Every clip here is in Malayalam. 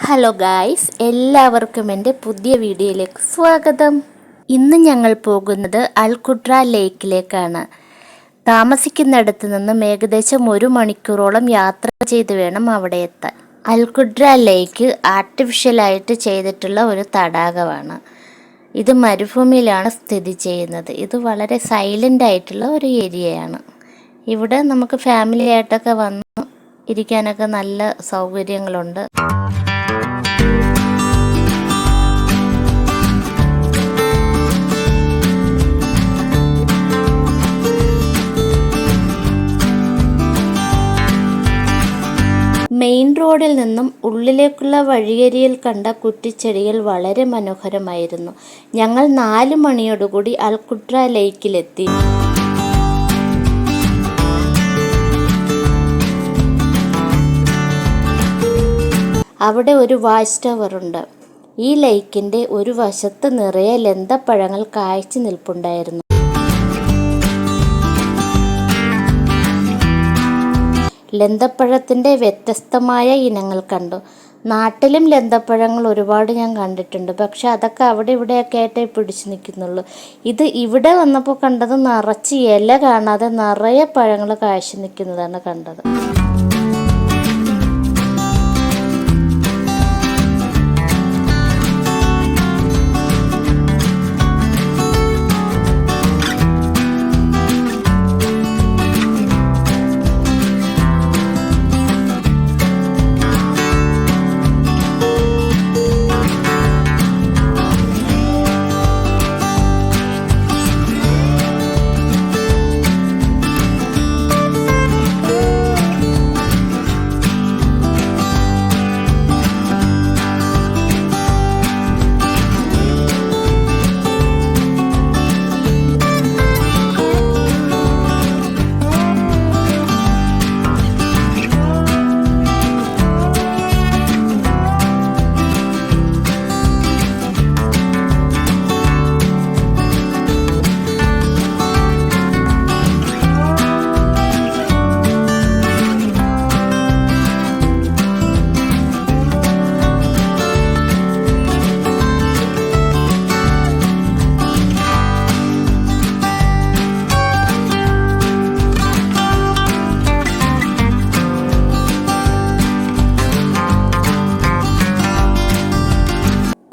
ഹലോ ഗായ്സ്, എല്ലാവർക്കും എൻ്റെ പുതിയ വീഡിയോയിലേക്ക് സ്വാഗതം. ഇന്ന് ഞങ്ങൾ പോകുന്നത് അൽകുട്ര ലേക്കിലേക്കാണ്. താമസിക്കുന്നിടത്ത് നിന്നും ഏകദേശം 1 മണിക്കൂറോളം യാത്ര ചെയ്ത് വേണം അവിടെ എത്താൻ. അൽകുട്ര ലേക്ക് ആർട്ടിഫിഷ്യലായിട്ട് ചെയ്തിട്ടുള്ള ഒരു തടാകമാണ്. ഇത് മരുഭൂമിയിലാണ് സ്ഥിതി ചെയ്യുന്നത്. ഇത് വളരെ സൈലൻ്റ് ആയിട്ടുള്ള ഒരു ഏരിയയാണ്. ഇവിടെ നമുക്ക് ഫാമിലി ആയിട്ടൊക്കെ വന്ന് ഇരിക്കാനൊക്കെ നല്ല സൗകര്യങ്ങളുണ്ട്. മെയിൻ റോഡിൽ നിന്നും ഉള്ളിലേക്കുള്ള വഴിയരിയിൽ കണ്ട കുറ്റിച്ചെടികൾ വളരെ മനോഹരമായിരുന്നു. ഞങ്ങൾ 4 മണിയോടുകൂടി അൽകുട്ര ലേക്കിലെത്തി. അവിടെ ഒരു വാച്ച് ടവർ ഉണ്ട്. ഈ ലേക്കിൻ്റെ ഒരു വശത്ത് നിറയെ ലന്തപ്പഴങ്ങൾ കായ്ച്ചു നിൽപ്പുണ്ടായിരുന്നു. ലന്തപ്പഴത്തിൻ്റെ വ്യത്യസ്തമായ ഇനങ്ങൾ കണ്ടു. നാട്ടിലും ലന്തപ്പഴങ്ങൾ ഒരുപാട് ഞാൻ കണ്ടിട്ടുണ്ട്, പക്ഷെ അതൊക്കെ അവിടെ ഇവിടെയൊക്കെ ആയിട്ടേ പിടിച്ചു നിൽക്കുന്നുള്ളൂ. ഇത് ഇവിടെ വന്നപ്പോൾ കണ്ടത് നിറച്ച് ഇല കാണാതെ നിറയെ പഴങ്ങൾ കായ്ച്ചു നിൽക്കുന്നതാണ് കണ്ടത്.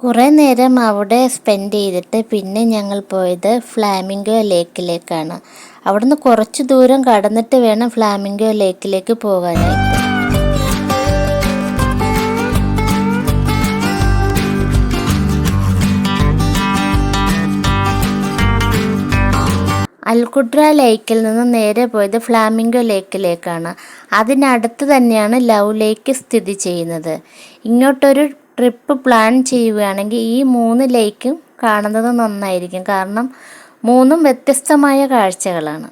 കുറേ നേരം അവിടെ സ്പെൻഡ് ചെയ്തിട്ട് പിന്നെ ഞങ്ങൾ പോയത് ഫ്ലാമിംഗോ ലേക്കിലേക്കാണ്. അവിടുന്ന് കുറച്ച് ദൂരം കടന്നിട്ട് വേണം ഫ്ലാമിംഗോ ലേക്കിലേക്ക് പോകാനായിട്ട്. അൽകുട്ര ലേക്കിൽ നിന്ന് നേരെ പോയത് ഫ്ലാമിംഗോ ലേക്കിലേക്കാണ്. അതിനടുത്ത് തന്നെയാണ് ലവ് ലേക്ക് സ്ഥിതി ചെയ്യുന്നത്. ഇങ്ങോട്ടൊരു ട്രിപ്പ് പ്ലാൻ ചെയ്യുകയാണെങ്കിൽ ഈ 3 ലേക്കും കാണുന്നത് നന്നായിരിക്കും. കാരണം 3ഉം വ്യത്യസ്തമായ കാഴ്ചകളാണ്.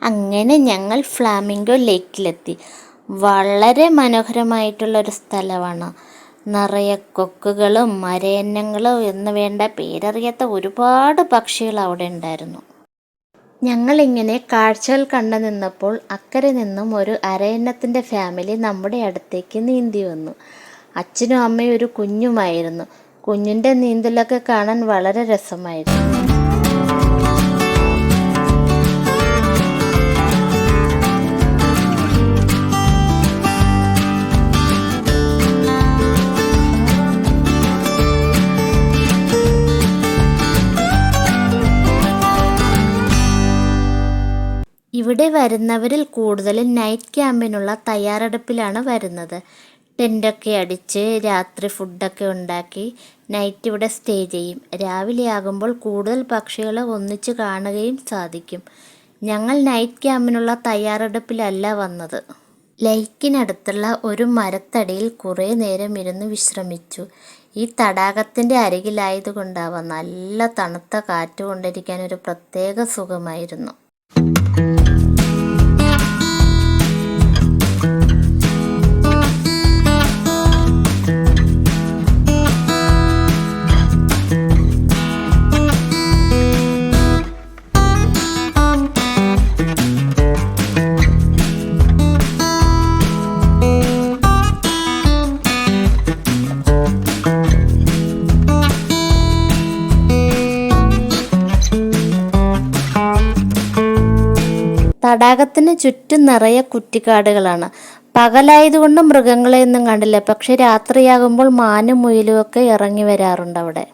അങ്ങനെ ഞങ്ങൾ ഫ്ലാമിംഗോ ലേക്കിലെത്തി. വളരെ മനോഹരമായിട്ടുള്ളൊരു സ്ഥലമാണ്. നിറയെ കൊക്കുകളും അരയന്നങ്ങളും എന്ന് വേണ്ട പേരറിയാത്ത ഒരുപാട് പക്ഷികൾ അവിടെ ഉണ്ടായിരുന്നു. ഞങ്ങളിങ്ങനെ കാഴ്ചകൾ കണ്ടു നിന്നപ്പോൾ അക്കരെ നിന്നും ഒരു അരയന്നത്തിൻ്റെ ഫാമിലി നമ്മുടെ അടുത്തേക്ക് നീന്തി വന്നു. അച്ഛനും അമ്മയും ഒരു കുഞ്ഞുമായിരുന്നു. കുഞ്ഞിൻ്റെ നീന്തലൊക്കെ കാണാൻ വളരെ രസമായിരുന്നു. ഇവിടെ വരുന്നവരിൽ കൂടുതലും നൈറ്റ് ക്യാമ്പിനുള്ള തയ്യാറെടുപ്പിലാണ് വരുന്നത്. ടെൻ്റൊക്കെ അടിച്ച് രാത്രി ഫുഡൊക്കെ ഉണ്ടാക്കി നൈറ്റ് ഇവിടെ സ്റ്റേ ചെയ്യും. രാവിലെ ആകുമ്പോൾ കൂടുതൽ പക്ഷികളെ ഒന്നിച്ച് കാണുകയും സാധിക്കും. ഞങ്ങൾ നൈറ്റ് ക്യാമ്പിനുള്ള തയ്യാറെടുപ്പിലല്ല വന്നത്. ലേക്കിനടുത്തുള്ള ഒരു മരത്തടിയിൽ കുറേ നേരം ഇരുന്ന് വിശ്രമിച്ചു. ഈ തടാകത്തിൻ്റെ അരികിലായതുകൊണ്ടാവാം നല്ല തണുത്ത കാറ്റ് കൊണ്ടിരിക്കാൻ ഒരു പ്രത്യേക സുഖമായിരുന്നു. തടാകത്തിന് ചുറ്റും നിറയെ കുറ്റിക്കാടുകളാണ്. പകലായതുകൊണ്ട് മൃഗങ്ങളെയൊന്നും കണ്ടില്ല. പക്ഷെ രാത്രിയാകുമ്പോൾ മാനും മുയലും ഒക്കെ ഇറങ്ങി വരാറുണ്ട് അവിടെ.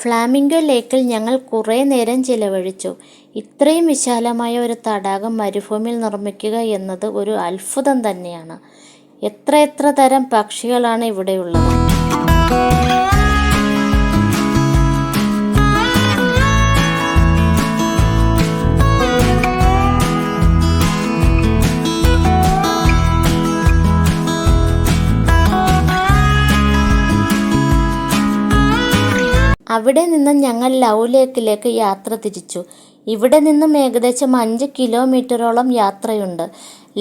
ഫ്ലാമിംഗോ ലേക്കിൽ ഞങ്ങൾ കുറേ നേരം ചിലവഴിച്ചു. ഇത്രയും വിശാലമായ ഒരു തടാകം മരുഭൂമിയിൽ നിർമ്മിക്കുക എന്നത് ഒരു അത്ഭുതം തന്നെയാണ്. എത്ര തരം പക്ഷികളാണ് ഇവിടെയുള്ളത്. അവിടെ നിന്ന് ഞങ്ങൾ ലവ് ലേക്കിലേക്ക് യാത്ര തിരിച്ചു. ഇവിടെ നിന്നും ഏകദേശം 5 കിലോമീറ്ററോളം യാത്രയുണ്ട്.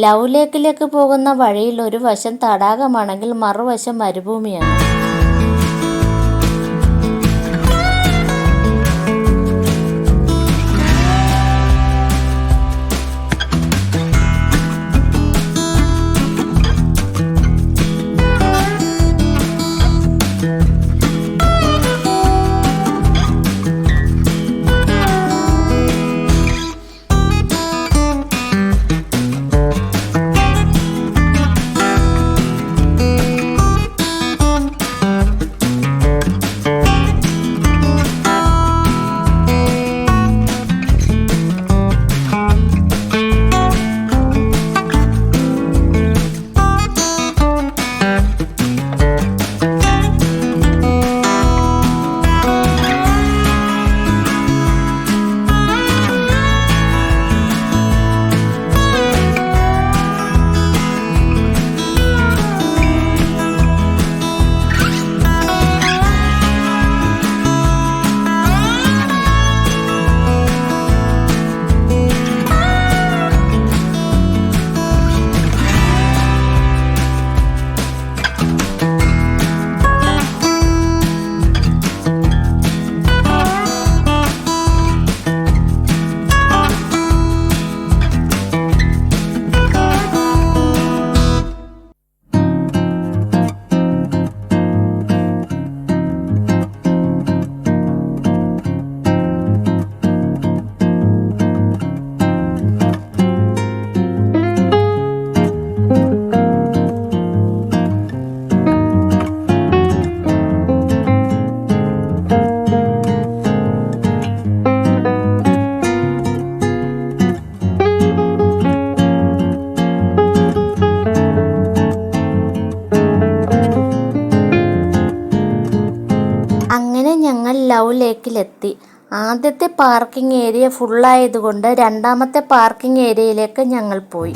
ലവ് ലേക്കിലേക്ക് പോകുന്ന വഴിയിൽ ഒരു വശം തടാകമാണെങ്കിൽ മറുവശം മരുഭൂമിയാണ്. ലവ് ലേക്കിലെത്തി. ആദ്യത്തെ പാർക്കിംഗ് ഏരിയ ഫുള്ളായതുകൊണ്ട് രണ്ടാമത്തെ പാർക്കിംഗ് ഏരിയയിലേക്ക് ഞങ്ങൾ പോയി.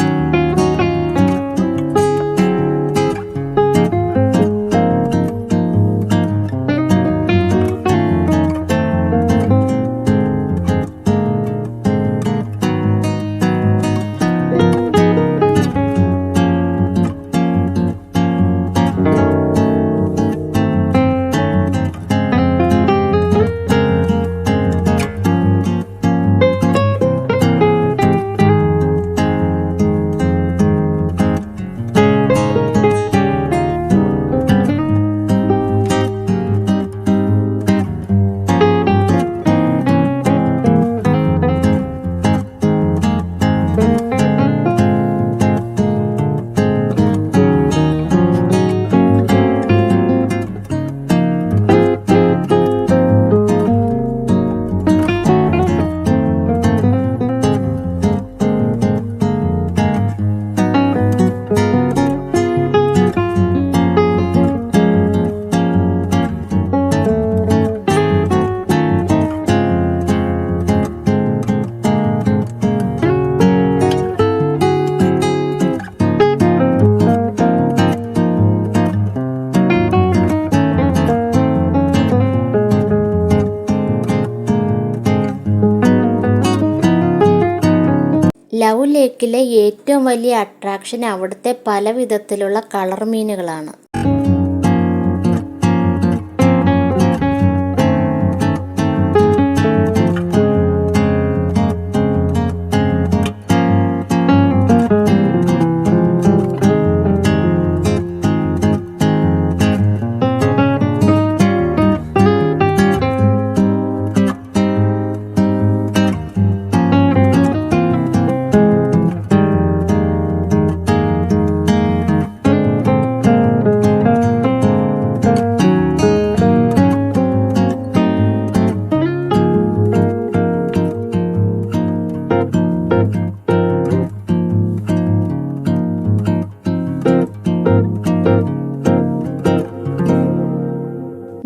ലവ് ലേക്കിലെ ഏറ്റവും വലിയ അട്രാക്ഷൻ അവിടുത്തെ പല വിധത്തിലുള്ള കളർ മീനുകളാണ്.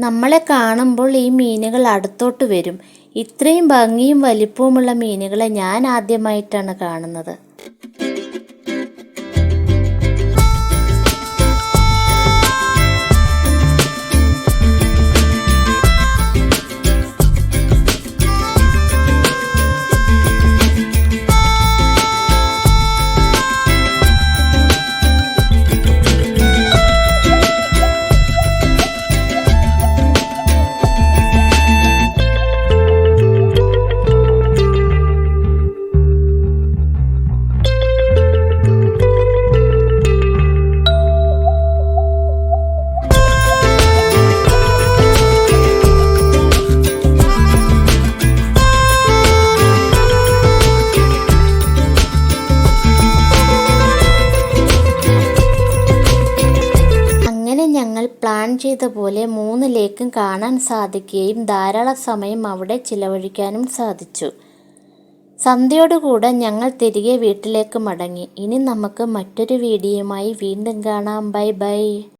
നമ്മളെ കാണുമ്പോൾ ഈ മീനുകൾ അടുത്തോട്ട് വരും. ഇത്രയും ഭംഗിയും വലിപ്പവുമുള്ള മീനുകളെ ഞാൻ ആദ്യമായിട്ടാണ് കാണുന്നത്. ഞങ്ങൾ പ്ലാൻ ചെയ്ത പോലെ 3 ലേക്കും കാണാൻ സാധിക്കുകയും ധാരാളം സമയം അവിടെ ചിലവഴിക്കാനും സാധിച്ചു. സന്ധ്യയോടുകൂടെ ഞങ്ങൾ തിരികെ വീട്ടിലേക്ക് മടങ്ങി. ഇനി നമുക്ക് മറ്റൊരു വീഡിയോയുമായി വീണ്ടും കാണാം. Bye bye.